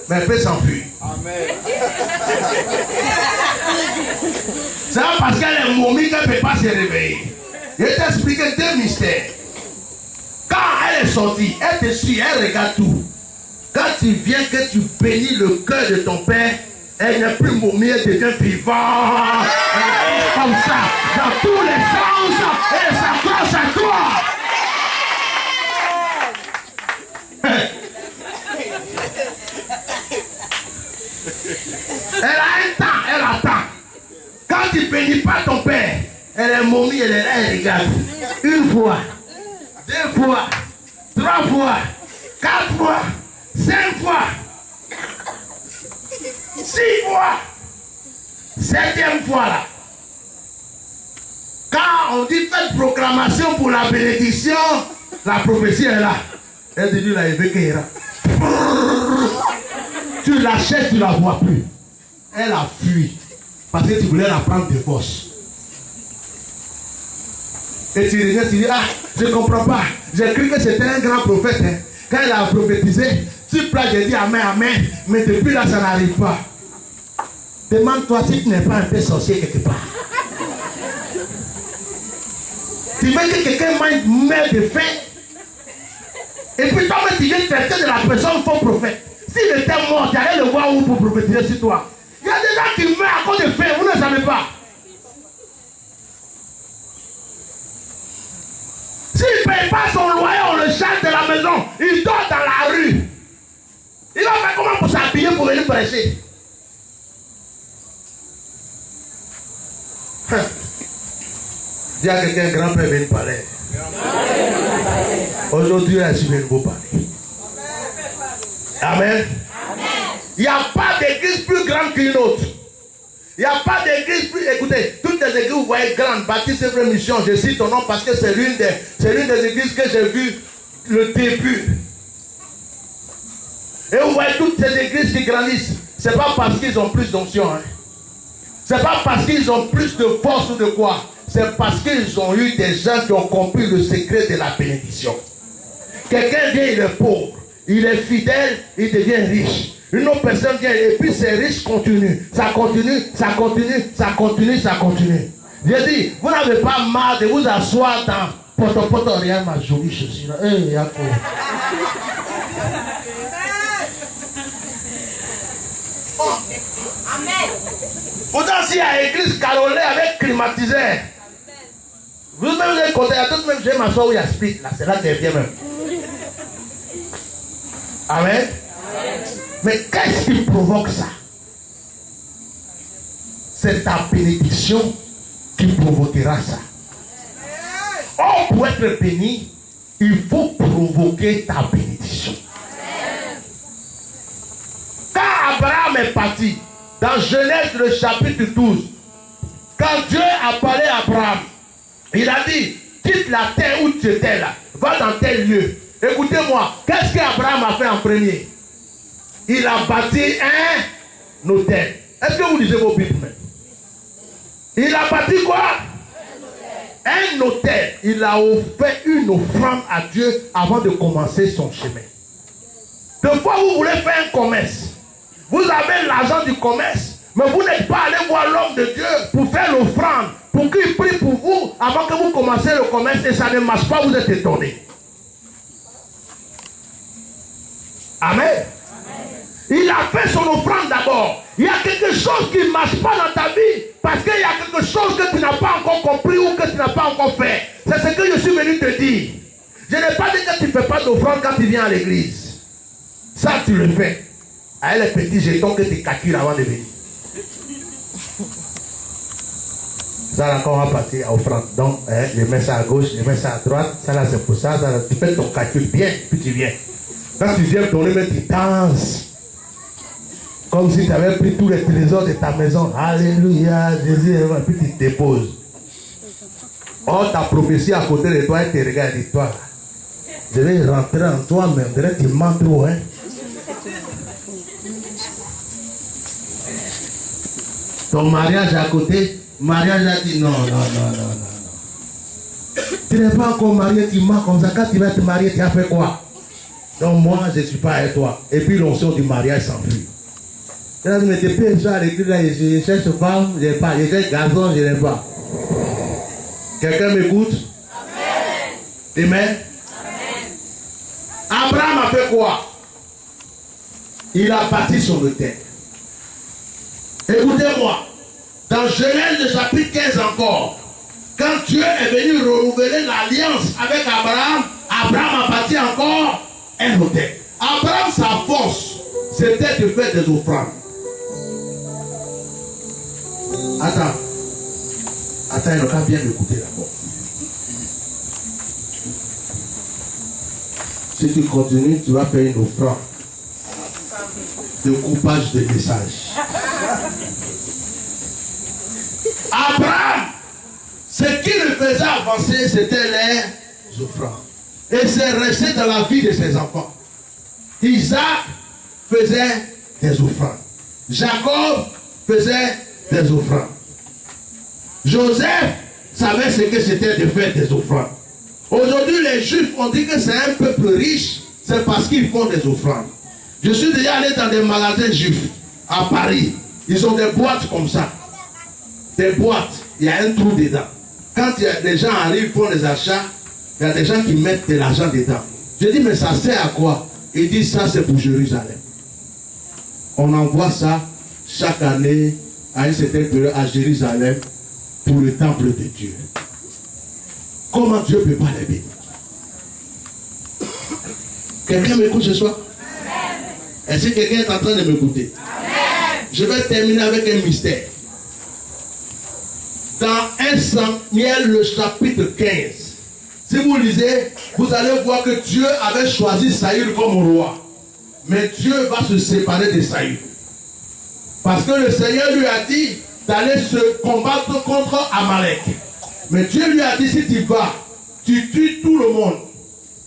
mais elle peut s'enfuir. Amen. C'est pas parce qu'elle est momie qu'elle ne peut pas se réveiller. Je vais t'expliquer deux mystères. Quand elle est sortie, elle te suit, elle regarde tout. Quand tu viens, que tu bénis le cœur de ton père, elle n'est plus momie, elle devient vivante. Comme ça, dans tous les sens, elle s'accroche à toi. Elle a un temps, elle attend. Quand tu ne bénis pas ton père, elle est momie, elle est là, elle regarde. Une fois, deux fois, trois fois, quatre fois, 5 fois, 6 fois, 7e fois là. Quand on dit faites proclamation pour la bénédiction, la prophétie est là. Elle te dit là, il veut qu'il y ira. Tu l'achètes, tu ne la vois plus. Elle a fui parce que tu voulais la prendre de force. Et tu reviens, tu dis, ah, je ne comprends pas. J'ai cru que c'était un grand prophète. Hein. Quand elle a prophétisé, tu plages, j'ai dit amen, amen. Mais depuis là, ça n'arrive pas. Demande-toi si tu n'es pas un peu sorcier quelque part. Tu veux que quelqu'un meure de faim. Et puis toi, tu viens traiter de la personne faux prophète. S'il était mort, tu allais le voir où pour prophétiser sur toi. Il y a des gens qui meurent à cause de faim, vous ne savez pas. S'il ne paye pas son loyer, on le chasse de la maison. Il dort dans la rue. Il va faire comment pour s'habiller pour venir prêcher? Dis à quelqu'un, grand-père vient parler. Aujourd'hui, je vais vous parler. Amen. Il n'y a pas d'église plus grande qu'une autre. Il n'y a pas d'église plus... Écoutez, toutes les églises, vous voyez, grandes, Baptiste Vraie Mission, je cite ton nom parce que c'est l'une des églises que j'ai vu le début. Et vous voyez toutes ces églises qui grandissent. Ce n'est pas parce qu'ils ont plus d'onction. Hein. Ce n'est pas parce qu'ils ont plus de force ou de quoi. C'est parce qu'ils ont eu des gens qui ont compris le secret de la bénédiction. Quelqu'un vient, il est pauvre. Il est fidèle, il devient riche. Une autre personne vient et puis ces riches continuent. Ça continue, ça continue, ça continue, ça continue. Je dis, vous n'avez pas marre de vous asseoir dans poto, rien, ma jolie chaussure. Hey, Amen. pourtant, s'il y a l'église carolée avec climatiseur, vous-même vous avez compté, à tout même, je vais m'asseoir où il y a split, là, c'est là qu'elle vient même. Amen. Mais qu'est-ce qui provoque ça? C'est ta bénédiction qui provoquera ça. Or, pour être béni, il faut provoquer ta bénédiction. Quand Abraham est parti, dans Genèse le chapitre 12, quand Dieu a parlé à Abraham, il a dit, quitte la terre où tu étais là, va dans tel lieu. Écoutez-moi, qu'est-ce qu'Abraham a fait en premier? Il a bâti un hôtel. Est-ce que vous lisez vos Bibles? Il a bâti quoi? Un hôtel. Il a fait une offrande à Dieu avant de commencer son chemin. Des fois, vous voulez faire un commerce. Vous avez l'argent du commerce, mais vous n'êtes pas allé voir l'homme de Dieu pour faire l'offrande, pour qu'il prie pour vous avant que vous commenciez le commerce et ça ne marche pas, vous êtes étonné. Amen. Il a fait son offrande d'abord. Il y a quelque chose qui ne marche pas dans ta vie parce qu'il y a quelque chose que tu n'as pas encore compris ou que tu n'as pas encore fait. C'est ce que je suis venu te dire. Je n'ai pas dit que tu ne fais pas d'offrande quand tu viens à l'église. Ça, tu le fais. Avec les petits jetons que tu calcules avant de venir. Ça là, quand on va partir à offrande, donc je mets ça à gauche, je mets ça à droite, ça là c'est pour ça, ça là, tu fais ton calcul bien, puis tu viens. Quand tu viens tourner, mais tu danses. Comme si tu avais pris tous les trésors de ta maison. Alléluia, Jésus, et puis tu te déposes. Oh, ta prophétie à côté de toi, elle te regarde et dit, toi, je vais rentrer en toi, mais on dirait que tu mens trop, hein. Ton mariage à côté, mariage a dit non. Tu n'es pas encore marié, tu mens comme ça. Quand tu vas te marier, tu as fait quoi? Donc moi, je ne suis pas avec toi. Et puis l'onction du mariage s'enfuit. Je dis, mais depuis ça, je cherche femme, je n'ai pas. Je cherche garçon, je n'ai pas. Quelqu'un m'écoute? Amen. Abraham a fait quoi? Il a bâti son hôtel. Écoutez-moi, dans Genèse chapitre 15 encore, quand Dieu est venu renouveler l'alliance avec Abraham, Abraham a bâti encore un hôtel. Abraham, sa force, c'était de faire des offrandes. Attends, il n'a bien m'écouter d'abord. Si tu continues, tu vas faire une offrande de coupage de messages. Abraham, ce qui le faisait avancer, c'était les offrandes. Et c'est resté dans la vie de ses enfants. Isaac faisait des offrandes. Jacob faisait des offrandes. Joseph savait ce que c'était de faire des offrandes. Aujourd'hui, les Juifs ont dit que c'est un peuple riche, c'est parce qu'ils font des offrandes. Je suis déjà allé dans des magasins juifs à Paris. Ils ont des boîtes comme ça. Des boîtes, il y a un trou dedans. Quand des gens arrivent, font des achats, il y a des gens qui mettent de l'argent dedans. Je dis, mais ça sert à quoi? Ils disent, ça c'est pour Jérusalem. On envoie ça chaque année à une certaine période à Jérusalem pour le temple de Dieu. Comment Dieu ne peut pas les bénir? Quelqu'un m'écoute ce soir? Est-ce que quelqu'un est en train de m'écouter? Je vais terminer avec un mystère. Dans 1 Samuel, le chapitre 15, si vous lisez, vous allez voir que Dieu avait choisi Saül comme roi. Mais Dieu va se séparer de Saül. Parce que le Seigneur lui a dit d'aller se combattre contre Amalek. Mais Dieu lui a dit, si tu vas, tu tues tout le monde.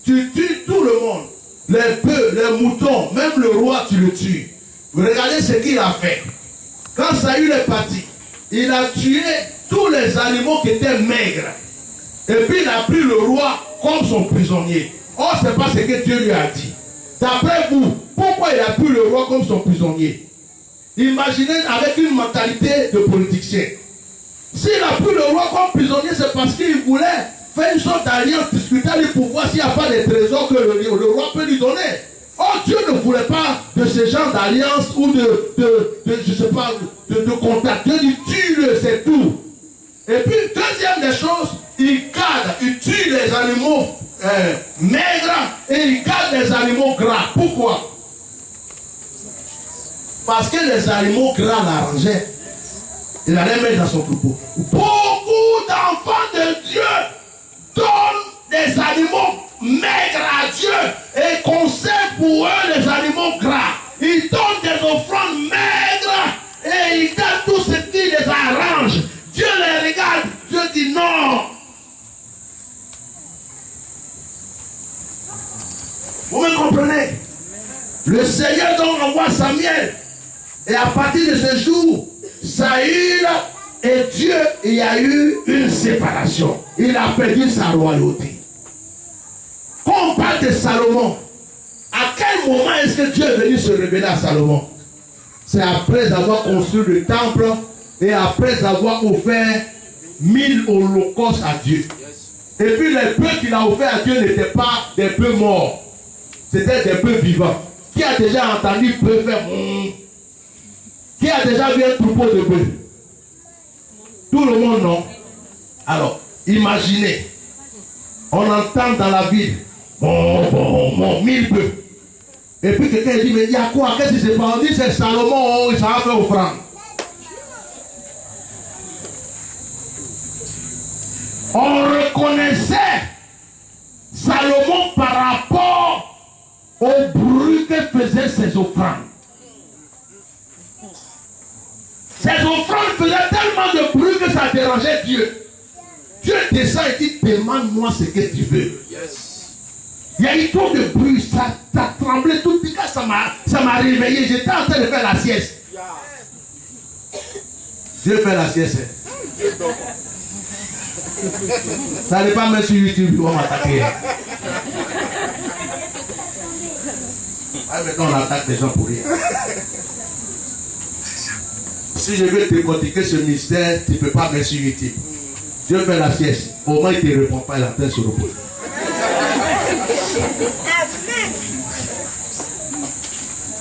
Tu tues tout le monde. Les bœufs, les moutons, même le roi, tu le tues. Regardez ce qu'il a fait. Quand Saül est parti, il a tué tous les animaux qui étaient maigres. Et puis il a pris le roi comme son prisonnier. Or, ce n'est pas ce que Dieu lui a dit. D'après vous, pourquoi il a pris le roi comme son prisonnier? Imaginez avec une mentalité de politicien. S'il a pris le roi comme prisonnier, c'est parce qu'il voulait faire une sorte d'alliance, discuter avec lui pour voir s'il n'y a pas de trésors que le roi peut lui donner. Or, Dieu ne voulait pas de ce genre d'alliance ou de contact. Dieu dit, tue-le, c'est tout. Et puis, deuxième des choses, il garde, il tue les animaux maigres et il garde les animaux gras. Pourquoi? Parce que les animaux gras l'arrangeaient. Il allait mettre dans son troupeau. Beaucoup d'enfants de Dieu donnent des animaux maigres à Dieu et conservent pour eux les animaux gras. Ils donnent des offrandes maigres et ils gardent tout ce qui les arrange. Dieu les regarde, Dieu dit non. Vous me comprenez? Le Seigneur donc envoie Samuel. Et à partir de ce jour, Saül et Dieu, il y a eu une séparation. Il a perdu sa royauté. Quand on parle de Salomon, à quel moment est-ce que Dieu est venu se révéler à Salomon? C'est après avoir construit le temple et après avoir offert 1000 holocaustes à Dieu. Et puis les bœufs qu'il a offerts à Dieu n'étaient pas des bœufs morts. C'était des bœufs vivants. Qui a déjà entendu bœuf faire Qui a déjà vu un troupeau de bœufs? Tout le monde, non? Alors, imaginez, on entend dans la ville, bon, 1000 bœufs. Et puis quelqu'un dit, mais il y a quoi? Qu'est-ce qui se passe? On dit, c'est Salomon, il s'en a fait offrande. On reconnaissait Salomon par rapport au bruit que faisaient ses offrandes. Ces offrandes faisaient tellement de bruit que ça dérangeait Dieu. Dieu descend et dit, demande-moi ce que tu veux. Il y a eu trop de bruit, ça tremblait tout. Puis quand ça m'a réveillé, j'étais en train de faire la sieste. Dieu fait la sieste. Ça n'est pas même sur YouTube, on va m'attaquer. Maintenant on attaque les gens pour rien. Si je veux décortiquer ce mystère, tu ne peux pas mettre sur YouTube. Dieu fait la sieste. Au moins il ne te répond pas, il est en train de se reposer.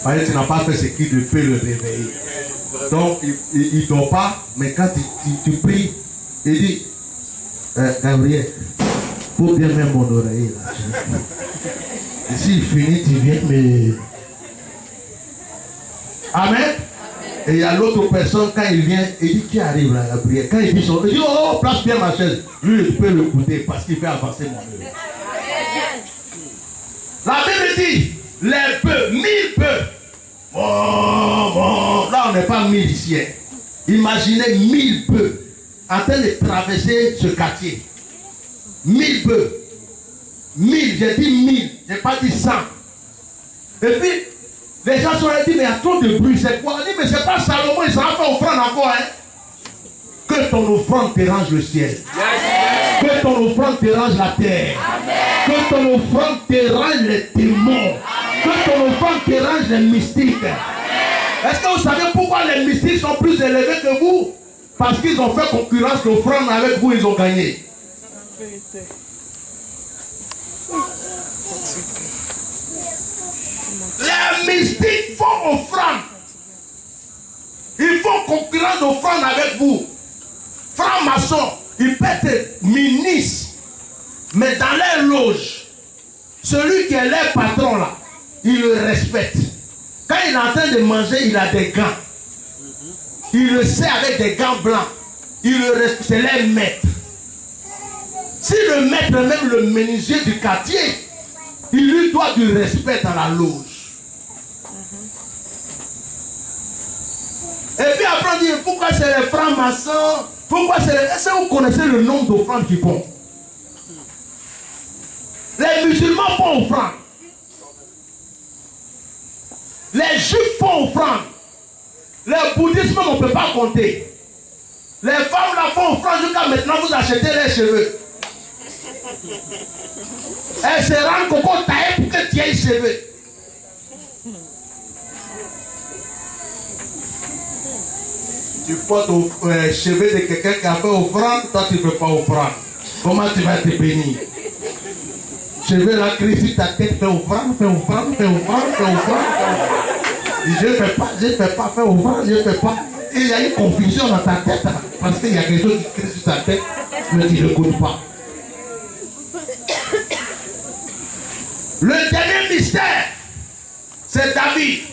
Parce que tu n'as pas fait ce qui peut le réveiller. Donc il ne dort pas, mais quand tu pries, il dit, Gabriel, il faut bien mettre mon oreille là. Et s'il finit, tu viens me... Amen. Et il y a l'autre personne, quand il vient, il dit, qui arrive là à la prière. Quand il dit son... Il dit, oh, place bien ma chaise. Lui, il peut l'écouter parce qu'il fait avancer mon œuvre. La Bible dit, les bœufs, 1000 bœufs. Oh, là, on n'est pas 1000 ici. Hein. Imaginez 1000 bœufs en train de traverser ce quartier. 1000 bœufs. 1000, j'ai dit 1000, j'ai pas dit 100. Et puis, les gens sont dit, mais il y a trop de bruit, c'est quoi? On dit, mais c'est pas Salomon, il s'en va faire offrande encore. Hein? Que ton offrande dérange le ciel. Yes. Que ton offrande dérange la terre. Amen. Que ton offrande dérange les démons. Amen. Que ton offrande dérange les mystiques. Amen. Est-ce que vous savez pourquoi les mystiques sont plus élevés que vous? Parce qu'ils ont fait concurrence d'offrande avec vous, ils ont gagné. Les mystiques font offrande. Ils font concurrence d'offrande avec vous. Francs-maçons, ils peuvent être ministres, mais dans leur loge, celui qui est leur patron là, il le respecte. Quand il est en train de manger, il a des gants. Il le sait avec des gants blancs. Il le respecte, c'est leur maître. Si le maître, même le menuisier du quartier, il lui doit du respect dans la loge. Et puis après on dit, pourquoi c'est les francs-maçons? Pourquoi c'est les... Est-ce que vous connaissez le nombre d'offrandes qu'ils font? Les musulmans font offrande. Les juifs font offrande. Le bouddhisme, on ne peut pas compter. Les femmes là font offrande jusqu'à maintenant, vous achetez les cheveux. Elles se rendent coco taillé pour que tu aies les cheveux. Tu portes les cheveux de quelqu'un qui a fait offrande, toi tu ne fais pas offrande. Comment tu vas te bénir? Cheveux là, crie sur ta tête, fais offrande, fais offrande, fais offrande, fais offrande. Je ne fais pas, fais offrande, je ne fais pas. Et il y a une confusion dans ta tête, parce qu'il y a quelque chose qui crie sur ta tête, mais tu ne l'écoutes pas. Le dernier mystère, c'est David.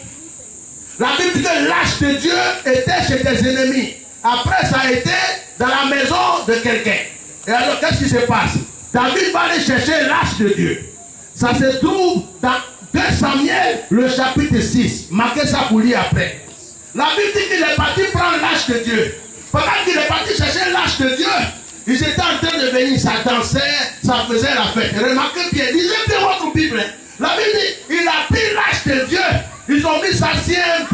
La Bible dit que l'âge de Dieu était chez tes ennemis. Après, ça a été dans la maison de quelqu'un. Et alors, qu'est-ce qui se passe? David va aller chercher l'âge de Dieu. Ça se trouve dans 2 Samuel, le chapitre 6. Marquez ça pour lire après. La Bible dit qu'il est parti prendre l'âge de Dieu. Pendant qu'il est parti chercher l'âge de Dieu, ils étaient en train de venir, ça dansait, ça faisait la fête. Remarquez bien, lisez bien votre Bible. La Bible dit, il a pris l'âge de Dieu. Ils ont mis ça un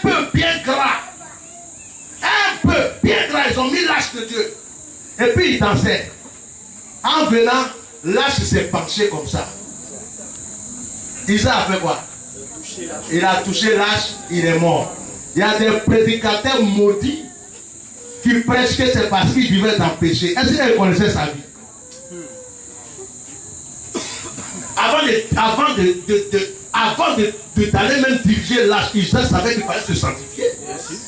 peu bien gras. Un peu bien gras, ils ont mis l'âge de Dieu. Et puis ils dansaient. En venant, l'âge s'est penché comme ça. Isa a fait quoi? Il a touché l'âge, il est mort. Il y a des prédicateurs maudits qui prêchent que c'est parce qu'ils vivaient dans le péché. Est-ce qu'ils connaissaient sa vie? Avant d'aller même diriger l'âge, il savait qu'il fallait se sanctifier.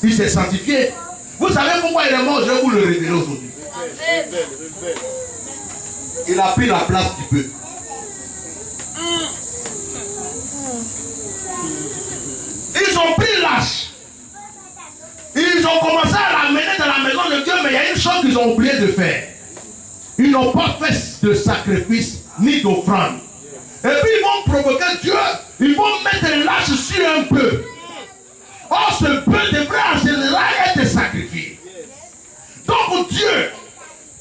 Il s'est sanctifié. Vous savez pourquoi il est mort? Je vais vous le révéler aujourd'hui. Il a pris la place du peu. Ils ont pris l'âge. Ils ont commencé à l'amener dans la maison de Dieu, mais il y a une chose qu'ils ont oublié de faire. Ils n'ont pas fait de sacrifice ni d'offrande. Et puis ils vont provoquer Dieu. Ils vont mettre l'âge sur un peu. Or, ce peu devrait en général être sacrifié. Donc Dieu,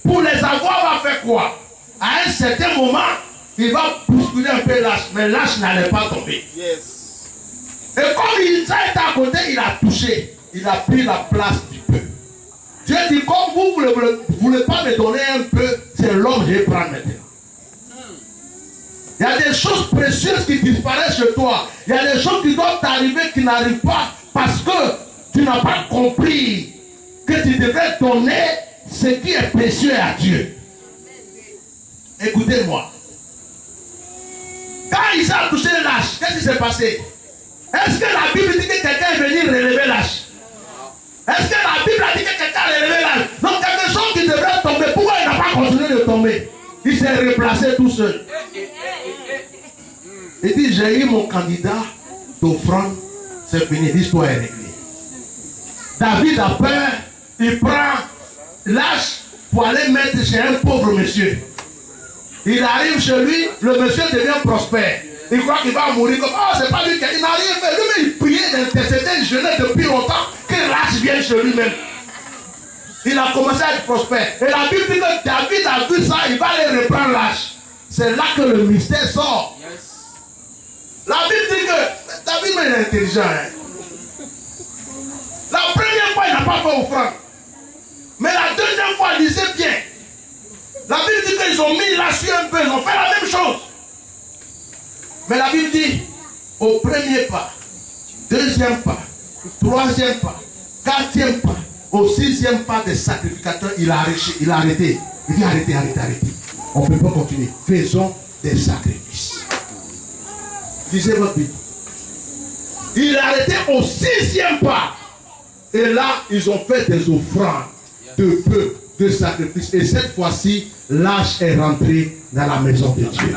pour les avoir, va faire quoi? À un certain moment, il va bousculer un peu l'âge, mais l'âge n'allait pas tomber. Yes. Et comme Isaïe est à côté, il a touché. Il a pris la place du peu. Dieu dit, comme vous ne voulez pas me donner un peu, c'est l'homme que je vais prendre maintenant. Il y a des choses précieuses qui disparaissent chez toi. Il y a des choses qui doivent t'arriver qui n'arrivent pas parce que tu n'as pas compris que tu devrais donner ce qui est précieux à Dieu. Écoutez-moi. Quand Isa a touché l'âge, qu'est-ce qui s'est passé? Est-ce que la Bible dit que quelqu'un est venu relever l'âge? Est-ce que la Bible a dit que quelqu'un a relevé l'âge? Donc quelque chose qui devrait tomber, pourquoi il n'a pas continué de tomber? Il s'est replacé tout seul. Il dit, j'ai eu mon candidat d'offrande, c'est fini, l'histoire est réglée. David a peur, il prend l'âge pour aller mettre chez un pauvre monsieur. Il arrive chez lui, le monsieur devient prospère. Il croit qu'il va mourir comme, oh, c'est pas lui qui n'a rien fait. Lui-même, il priait d'intercéder, il jeûnait depuis longtemps, que l'âge vienne chez lui-même. Il a commencé à être prospère. Et la Bible dit que David a vu ça, il va aller reprendre l'âge. C'est là que le mystère sort. Yes. La Bible dit que David est intelligent. Hein? La première fois, il n'a pas fait offrande. Mais la deuxième fois, il disait bien. La Bible dit qu'ils ont mis là sur un peu, ils ont fait la même chose. Mais la Bible dit, au premier pas, deuxième pas, troisième pas, quatrième pas, au sixième pas des sacrificateurs, il a arrêté. Il dit arrêtez. On ne peut pas continuer. Faisons des sacrifices. Lisez votre Bible. Il a arrêté au sixième pas. Et là, ils ont fait des offrandes de peu de sacrifices. Et cette fois-ci, l'âge est rentré dans la maison de Dieu.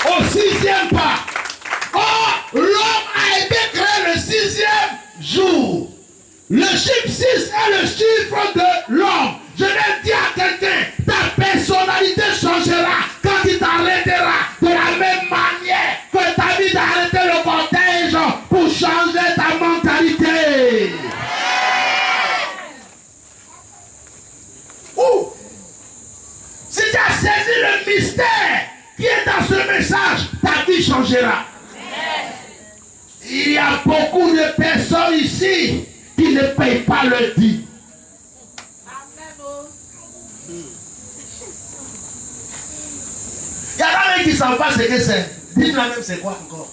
Au sixième pas. Oh, l'homme a été créé le sixième jour. Le chiffre 6 est le chiffre de l'homme. Je vais dire à quelqu'un, ta personnalité changera quand tu t'arrêteras de la même manière que ta vie d'arrêter le cortège pour changer ta mentalité. Ouh. Si tu as saisi le mystère qui est dans ce message, ta vie changera. Il y a beaucoup de personnes ici qui ne payent pas le dîme. Il y en a même qui ne savent pas ce que c'est. Dîme là même, c'est quoi encore?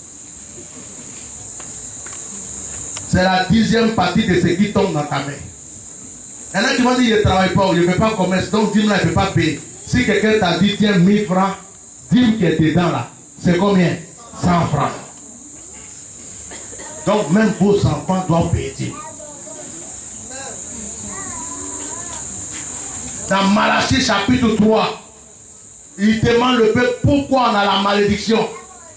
C'est la 10e partie de ce qui tombe dans ta main. Il y en a qui vont dire, je ne travaille pas, je ne fais pas commerce, donc dîme là, je ne peux pas payer. Si quelqu'un t'a dit, tiens, 1000 francs, dîme qui est dedans là, c'est combien? 100 francs. Donc même vos enfants doivent payer dîme. Dans Malachie chapitre 3, il demande le peuple pourquoi on a la malédiction.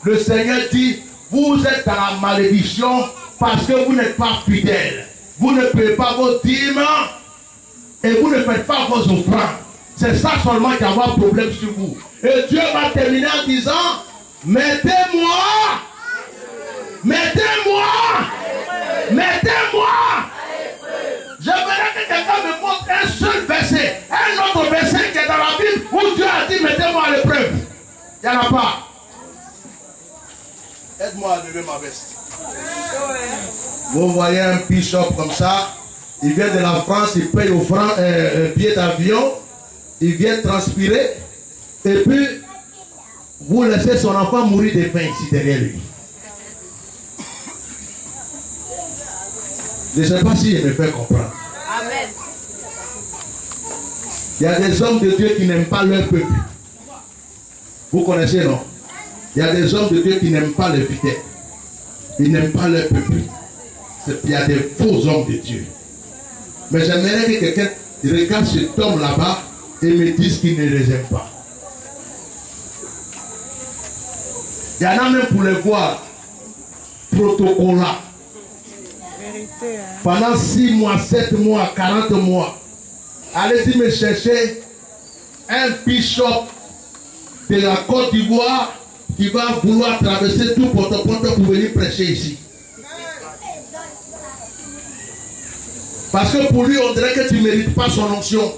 Le Seigneur dit, vous êtes dans la malédiction parce que vous n'êtes pas fidèles. Vous ne payez pas vos dîmes et vous ne faites pas vos offrandes. C'est ça seulement qui va avoir problème sur vous. Et Dieu va terminer en disant, mettez-moi. Je voudrais que quelqu'un me montre un seul verset, un autre verset qui est dans la Bible où Dieu a dit mettez-moi à l'épreuve. Il n'y en a pas. Aide-moi à lever ma veste. Vous voyez un bishop comme ça, il vient de la France, il paye au franc un billet d'avion, il vient transpirer, et puis vous laissez son enfant mourir de faim ici derrière lui. Je ne sais pas si je me fais comprendre. Amen. Il y a des hommes de Dieu qui n'aiment pas leur peuple. Vous connaissez, non? Il y a des hommes de Dieu qui n'aiment pas les fidèles. Ils n'aiment pas leur peuple. Il y a des faux hommes de Dieu. Mais j'aimerais que quelqu'un regarde cet homme là-bas et me dise qu'il ne les aime pas. Il y en a même pour les voir protocolat. Pendant 6 mois, 7 mois, 40 mois, allez-y me chercher un bishop de la Côte d'Ivoire qui va vouloir traverser tout Port-au-Prince pour venir prêcher ici. Parce que pour lui, on dirait que tu ne mérites pas son onction.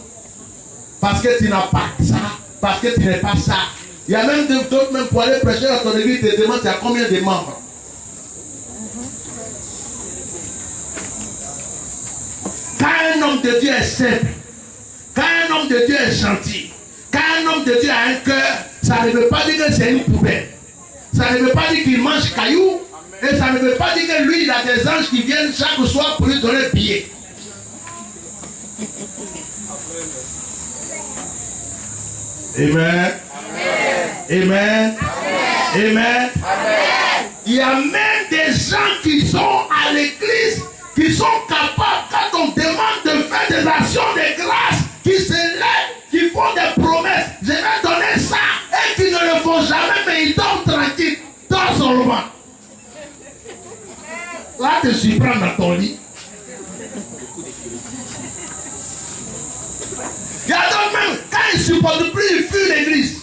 Parce que tu n'as pas ça. Parce que tu n'es pas ça. Il y a même d'autres, même pour aller prêcher dans ton église, te demandent il y a combien de membres. Quand un homme de Dieu est simple, quand un homme de Dieu est gentil, quand un homme de Dieu a un cœur, ça ne veut pas dire que c'est une poubelle. Ça ne veut pas dire qu'il mange cailloux. Et ça ne veut pas dire que lui, il a des anges qui viennent chaque soir pour lui donner un billet. Amen. Amen. Amen. Il y a même des gens qui sont à l'église, qui sont capables, quand on demande de faire des actions de grâce, qui se lèvent, qui font des promesses. Je vais donner ça. Et qui ne le font jamais, mais ils dorment tranquilles. Dors seulement. Là, te surprends dans ton lit. Il y a d'autres même, quand ils ne supportent plus, ils fuient l'église.